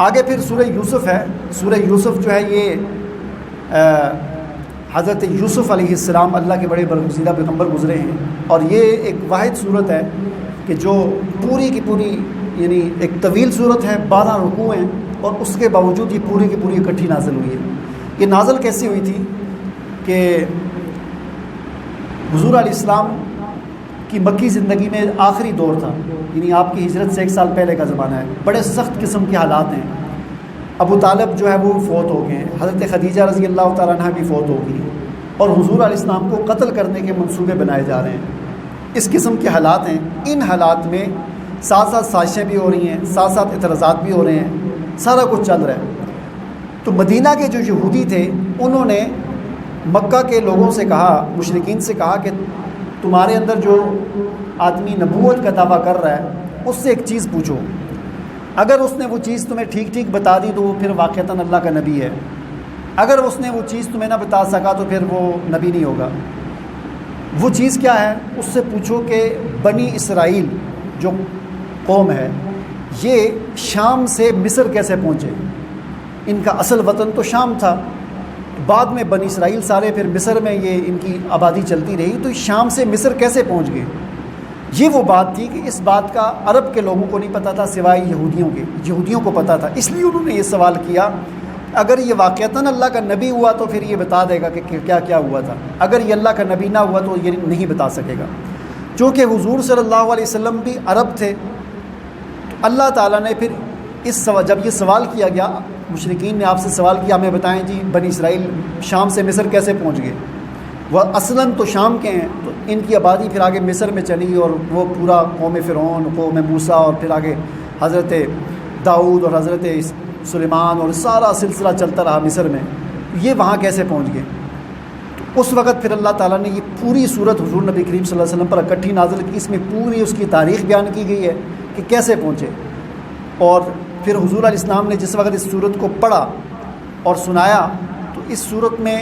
آگے پھر سورہ یوسف ہے. سورہ یوسف جو ہے یہ حضرت یوسف علیہ السلام اللہ کے بڑے برگزیدہ پیغمبر گزرے ہیں، اور یہ ایک واحد صورت ہے کہ جو پوری کی پوری یعنی ایک طویل صورت ہے، 12 رکوع ہیں، اور اس کے باوجود یہ پوری کی پوری اکٹھی نازل ہوئی ہے. یہ نازل کیسی ہوئی تھی کہ حضور علیہ السلام کی مکی زندگی میں آخری دور تھا، یعنی آپ کی ہجرت سے 1 سال پہلے کا زمانہ ہے. بڑے سخت قسم کے حالات ہیں. ابو طالب جو ہے وہ فوت ہو گئے ہیں، حضرت خدیجہ رضی اللہ تعالیٰ عنہ بھی فوت ہو گئی ہیں، اور حضور علیہ السلام کو قتل کرنے کے منصوبے بنائے جا رہے ہیں. اس قسم کے حالات ہیں. ان حالات میں ساتھ ساتھ سازشیں بھی ہو رہی ہیں، ساتھ ساتھ اعتراضات بھی ہو رہے ہیں، سارا کچھ چل رہا ہے. تو مدینہ کے جو یہودی تھے انہوں نے مکہ کے لوگوں سے کہا، مشرکین سے کہا کہ تمہارے اندر جو آدمی نبوت کا دعویٰ کر رہا ہے اس سے ایک چیز پوچھو، اگر اس نے وہ چیز تمہیں ٹھیک ٹھیک بتا دی تو وہ پھر واقعتاً اللہ کا نبی ہے، اگر اس نے وہ چیز تمہیں نہ بتا سکا تو پھر وہ نبی نہیں ہوگا. وہ چیز کیا ہے؟ اس سے پوچھو کہ بنی اسرائیل جو قوم ہے یہ شام سے مصر کیسے پہنچے. ان کا اصل وطن تو شام تھا، بعد میں بنی اسرائیل سارے پھر مصر میں یہ ان کی آبادی چلتی رہی، تو شام سے مصر کیسے پہنچ گئے. یہ وہ بات تھی کہ اس بات کا عرب کے لوگوں کو نہیں پتہ تھا سوائے یہودیوں کے، یہودیوں کو پتہ تھا. اس لیے انہوں نے یہ سوال کیا، اگر یہ واقعتاً اللہ کا نبی ہوا تو پھر یہ بتا دے گا کہ کیا کیا ہوا تھا، اگر یہ اللہ کا نبی نہ ہوا تو یہ نہیں بتا سکے گا. چونکہ حضور صلی اللہ علیہ وسلم بھی عرب تھے، تو اللہ تعالیٰ نے پھر جب یہ سوال کیا گیا، مشرکین نے آپ سے سوال کیا ہمیں بتائیں جی بنی اسرائیل شام سے مصر کیسے پہنچ گئے. وہ اصلاً تو شام کے ہیں، تو ان کی آبادی پھر آگے مصر میں چلی، اور وہ پورا قوم فرعون، قوم موسیٰ، اور پھر آگے حضرت داؤد اور حضرت سلیمان، اور سارا سلسلہ چلتا رہا مصر میں. یہ وہاں کیسے پہنچ گئے؟ تو اس وقت پھر اللہ تعالیٰ نے یہ پوری صورت حضور نبی کریم صلی اللہ علیہ وسلم پر اکٹھی نازل کی. اس میں پوری اس کی تاریخ بیان کی گئی ہے کہ کیسے پہنچے. اور پھر حضور علیہ السلام نے جس وقت اس صورت کو پڑھا اور سنایا، تو اس صورت میں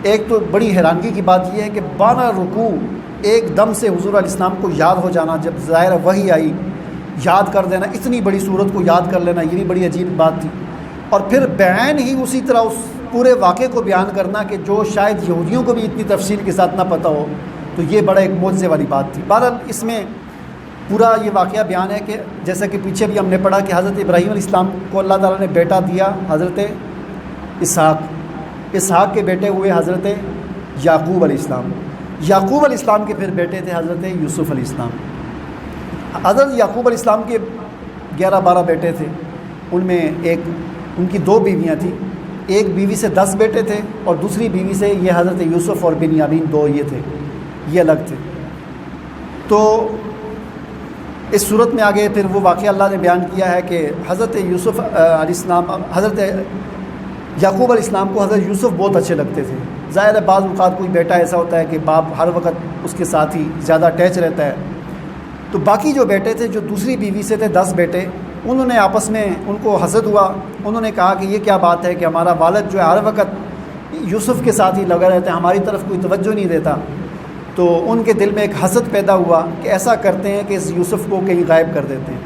ایک تو بڑی حیرانگی کی بات یہ ہے کہ 12 رکوع ایک دم سے حضور علیہ السلام کو یاد ہو جانا. جب ظاہر وحی آئی یاد کر دینا، اتنی بڑی صورت کو یاد کر لینا، یہ بھی بڑی عجیب بات تھی. اور پھر بعین ہی اسی طرح اس پورے واقعے کو بیان کرنا کہ جو شاید یہودیوں کو بھی اتنی تفصیل کے ساتھ نہ پتہ ہو، تو یہ بڑا ایک معجزے والی بات تھی. بہرحال اس میں پورا یہ واقعہ بیان ہے کہ جیسا کہ پیچھے بھی ہم نے پڑھا کہ حضرت ابراہیم علیہ السلام کو اللہ تعالیٰ نے بیٹا دیا حضرت اسحاق کے بیٹے ہوئے حضرت یعقوب علیہ السلام. یعقوب علیہ السلام کے پھر بیٹے تھے حضرت یوسف علیہ السلام. حضرت یعقوب علیہ السلام کے 11-12 بیٹے تھے، ان میں ان کی 2 بیویاں تھیں. ایک بیوی سے 10 بیٹے تھے، اور دوسری بیوی سے یہ حضرت یوسف اور بنیامین 2 یہ تھے، یہ الگ تھے. تو اس صورت میں آگے پھر وہ واقعہ اللہ نے بیان کیا ہے کہ حضرت یوسف علیہ السلام، حضرت یعقوب علیہ السلام کو حضرت یوسف بہت اچھے لگتے تھے. ظاہر ہے بعض اوقات کوئی بیٹا ایسا ہوتا ہے کہ باپ ہر وقت اس کے ساتھ ہی زیادہ اٹیچ رہتا ہے. تو باقی جو بیٹے تھے جو دوسری بیوی سے تھے 10 بیٹے، انہوں نے آپس میں ان کو حسد ہوا. انہوں نے کہا کہ یہ کیا بات ہے کہ ہمارا والد جو ہے ہر وقت یوسف کے ساتھ ہی لگا رہتا ہے، ہماری طرف کوئی توجہ نہیں دیتا. تو ان کے دل میں ایک حسد پیدا ہوا کہ ایسا کرتے ہیں کہ اس یوسف کو کہیں غائب کر دیتے ہیں.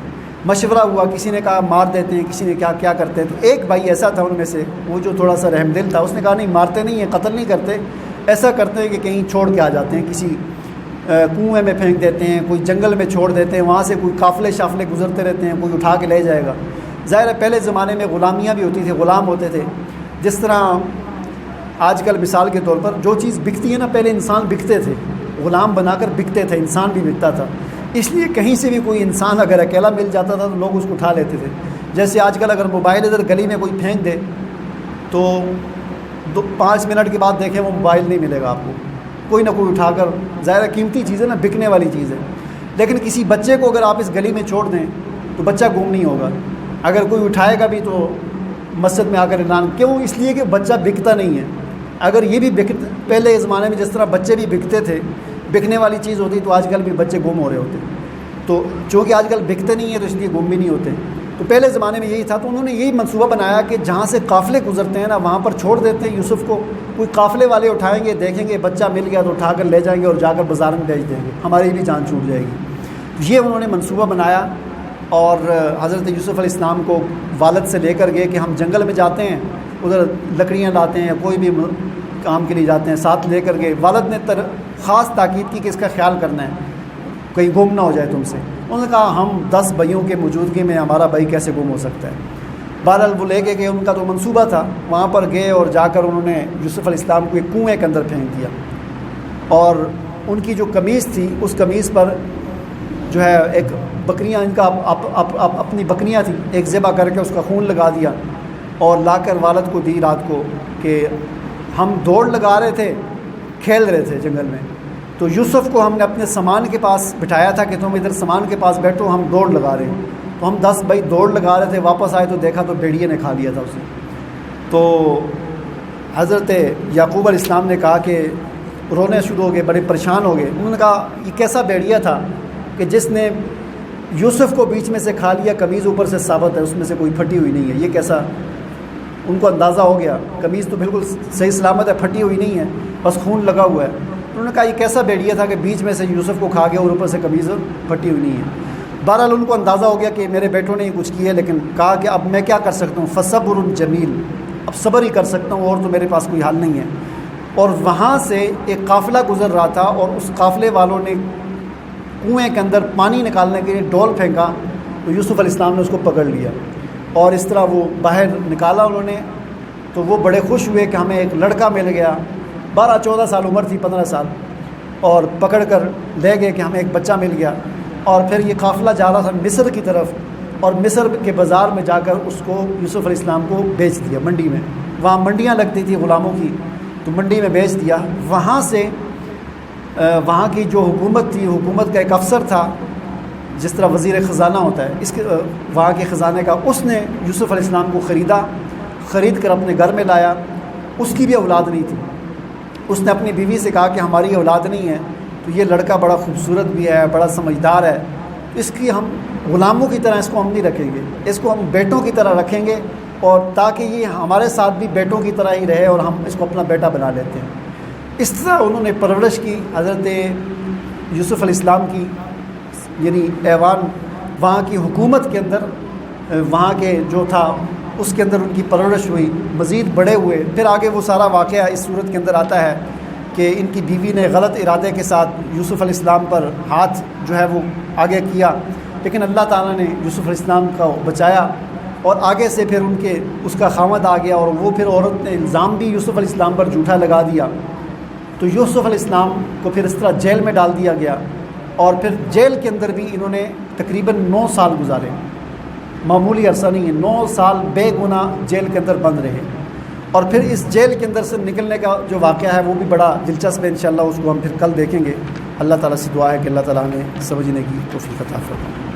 مشورہ ہوا، کسی نے کہا مار دیتے ہیں، کسی نے کیا کرتے ہیں. تو ایک بھائی ایسا تھا ان میں سے، وہ جو تھوڑا سا رحم دل تھا، اس نے کہا نہیں مارتے نہیں ہیں، قتل نہیں کرتے، ایسا کرتے ہیں کہ کہیں چھوڑ کے آ جاتے ہیں، کسی کنویں میں پھینک دیتے ہیں، کوئی جنگل میں چھوڑ دیتے ہیں، وہاں سے کوئی قافلے شافلے گزرتے رہتے ہیں، کوئی اٹھا کے لے جائے گا. ظاہر ہے پہلے زمانے میں غلامیاں بھی ہوتی تھیں، غلام ہوتے تھے. جس طرح آج کل مثال کے طور پر جو چیز بکتی ہے نا، پہلے انسان بکتے تھے، غلام بنا کر بکتے تھے، انسان بھی بکتا تھا. اس لیے کہیں سے بھی کوئی انسان اگر اکیلا مل جاتا تھا تو لوگ اس کو اٹھا لیتے تھے. جیسے آج کل اگر موبائل ادھر گلی میں کوئی پھینک دے تو 5 منٹ کے بعد دیکھیں وہ موبائل نہیں ملے گا آپ کو، کوئی نہ کوئی اٹھا کر. ظاہر قیمتی چیز ہے نا، بکنے والی چیز ہے. لیکن کسی بچے کو اگر آپ اس گلی میں چھوڑ دیں تو بچہ گم نہیں ہوگا. اگر کوئی اٹھائے گا بھی تو مسجد میں آ کر اعلان، کیوں؟ اس لیے کہ بچہ بکتا نہیں ہے. اگر یہ بھی پہلے زمانے میں جس طرح بچے بھی بکتے تھے، بکنے والی چیز ہوتی، تو آج کل بھی بچے گم ہو رہے ہوتے. تو چونکہ آج کل بکتے نہیں ہیں تو اس لیے گم بھی نہیں ہوتے. تو پہلے زمانے میں یہی تھا. تو انہوں نے یہی منصوبہ بنایا کہ جہاں سے قافلے گزرتے ہیں نا، وہاں پر چھوڑ دیتے ہیں یوسف کو. کوئی قافلے والے اٹھائیں گے، دیکھیں گے بچہ مل گیا تو اٹھا کر لے جائیں گے اور جا کر بازار میں بیچ دیں گے، ہماری بھی جان چھوٹ جائے گی. یہ انہوں نے منصوبہ بنایا. اور حضرت یوسف علیہ السلام کو والد سے لے کر گئے کہ ہم جنگل میں جاتے ہیں، ادھر لکڑیاں لاتے ہیں یا کوئی بھی کام کے لیے جاتے ہیں، ساتھ لے کر گئے۔ والد نے خاص تاکید کی کہ اس کا خیال کرنا ہے، کہیں گم نہ ہو جائے تم سے۔ انہوں نے کہا ہم 10 بھائیوں کے موجودگی میں ہمارا بھائی کیسے گم ہو سکتا ہے۔ بہرحال وہ لے کے گئے، ان کا تو منصوبہ تھا، وہاں پر گئے اور جا کر انہوں نے یوسف علیہ السلام کو ایک کنویں کے اندر پھینک دیا، اور ان کی جو قمیص تھی اس قمیص پر جو ہے ایک بکریاں، ان کا اپنی بکریاں تھیں، ایک ذبح کر کے اس کا خون لگا دیا اور لا کر والد کو دی رات کو کہ ہم دوڑ لگا رہے تھے، کھیل رہے تھے جنگل میں، تو یوسف کو ہم نے اپنے سامان کے پاس بٹھایا تھا کہ تم ادھر سامان کے پاس بیٹھو، ہم دوڑ لگا رہے ہیں۔ تو ہم 10 بھائی دوڑ لگا رہے تھے، واپس آئے تو دیکھا تو بھیڑیے نے کھا لیا تھا اسے۔ تو حضرت یعقوب علیہ السلام نے کہا کہ رونے شروع ہو گئے، بڑے پریشان ہو گئے۔ انہوں نے کہا یہ کیسا بھیڑیا تھا کہ جس نے یوسف کو بیچ میں سے کھا لیا، قمیض اوپر سے ثابت ہے، اس میں سے کوئی پھٹی ہوئی نہیں ہے، یہ کیسا؟ ان کو اندازہ ہو گیا قمیض تو بالکل صحیح سلامت ہے، پھٹی ہوئی نہیں ہے، بس خون لگا ہوا ہے۔ انہوں نے کہا یہ کیسا بھیڑیا تھا کہ بیچ میں سے یوسف کو کھا گیا اور اوپر سے قمیض پھٹی ہوئی نہیں ہے۔ بہرحال ان کو اندازہ ہو گیا کہ میرے بیٹوں نے یہ کچھ کیا ہے، لیکن کہا کہ اب میں کیا کر سکتا ہوں، فصبر جمیل، اب صبر ہی کر سکتا ہوں، اور تو میرے پاس کوئی حل نہیں ہے۔ اور وہاں سے ایک قافلہ گزر رہا تھا اور اس قافلے والوں نے کنویں کے اندر پانی نکالنے کے لیے ڈول پھینکا، تو یوسف علیہ السلام نے اس کو پکڑ لیا اور اس طرح وہ باہر نکالا انہوں نے۔ تو وہ بڑے خوش ہوئے کہ ہمیں ایک لڑکا مل گیا، 12-14 سال عمر تھی، 15 سال، اور پکڑ کر لے گئے کہ ہمیں ایک بچہ مل گیا۔ اور پھر یہ قافلہ جا رہا تھا مصر کی طرف، اور مصر کے بازار میں جا کر اس کو یوسف علیہ السلام کو بیچ دیا منڈی میں، وہاں منڈیاں لگتی تھیں غلاموں کی، تو منڈی میں بیچ دیا۔ وہاں سے وہاں کی جو حکومت تھی، حکومت کا ایک افسر تھا، جس طرح وزیر خزانہ ہوتا ہے، اس کے وہاں کے خزانے کا، اس نے یوسف علیہ السلام کو خرید کر اپنے گھر میں لایا۔ اس کی بھی اولاد نہیں تھی، اس نے اپنی بیوی سے کہا کہ ہماری اولاد نہیں ہے، تو یہ لڑکا بڑا خوبصورت بھی ہے، بڑا سمجھدار ہے، اس کی ہم غلاموں کی طرح اس کو ہم نہیں رکھیں گے، اس کو ہم بیٹوں کی طرح رکھیں گے، اور تاکہ یہ ہمارے ساتھ بھی بیٹوں کی طرح ہی رہے اور ہم اس کو اپنا بیٹا بنا لیتے ہیں۔ اس طرح انہوں نے پرورش کی حضرت یوسف علیہ السلام کی، یعنی ایوان وہاں کی حکومت کے اندر، وہاں کے جو تھا اس کے اندر ان کی پرورش ہوئی، مزید بڑے ہوئے۔ پھر آگے وہ سارا واقعہ اس صورت کے اندر آتا ہے کہ ان کی بیوی نے غلط ارادے کے ساتھ یوسف علیہ السلام پر ہاتھ جو ہے وہ آگے کیا، لیکن اللہ تعالیٰ نے یوسف علیہ السلام کو بچایا، اور آگے سے پھر اس کا خاوند آ گیا، اور وہ پھر عورت نے الزام بھی یوسف علیہ السلام پر جھوٹا لگا دیا، تو یوسف علیہ السلام کو پھر اس طرح جیل میں ڈال دیا گیا، اور پھر جیل کے اندر بھی انہوں نے تقریباً 9 سال گزارے، معمولی عرصہ نہیں ہے، 9 سال بے گناہ جیل کے اندر بند رہے۔ اور پھر اس جیل کے اندر سے نکلنے کا جو واقعہ ہے وہ بھی بڑا دلچسپ ہے، انشاءاللہ اس کو ہم پھر کل دیکھیں گے۔ اللہ تعالیٰ سے دعا ہے کہ اللہ تعالیٰ نے سمجھنے کی توفیق عطا فرمائے۔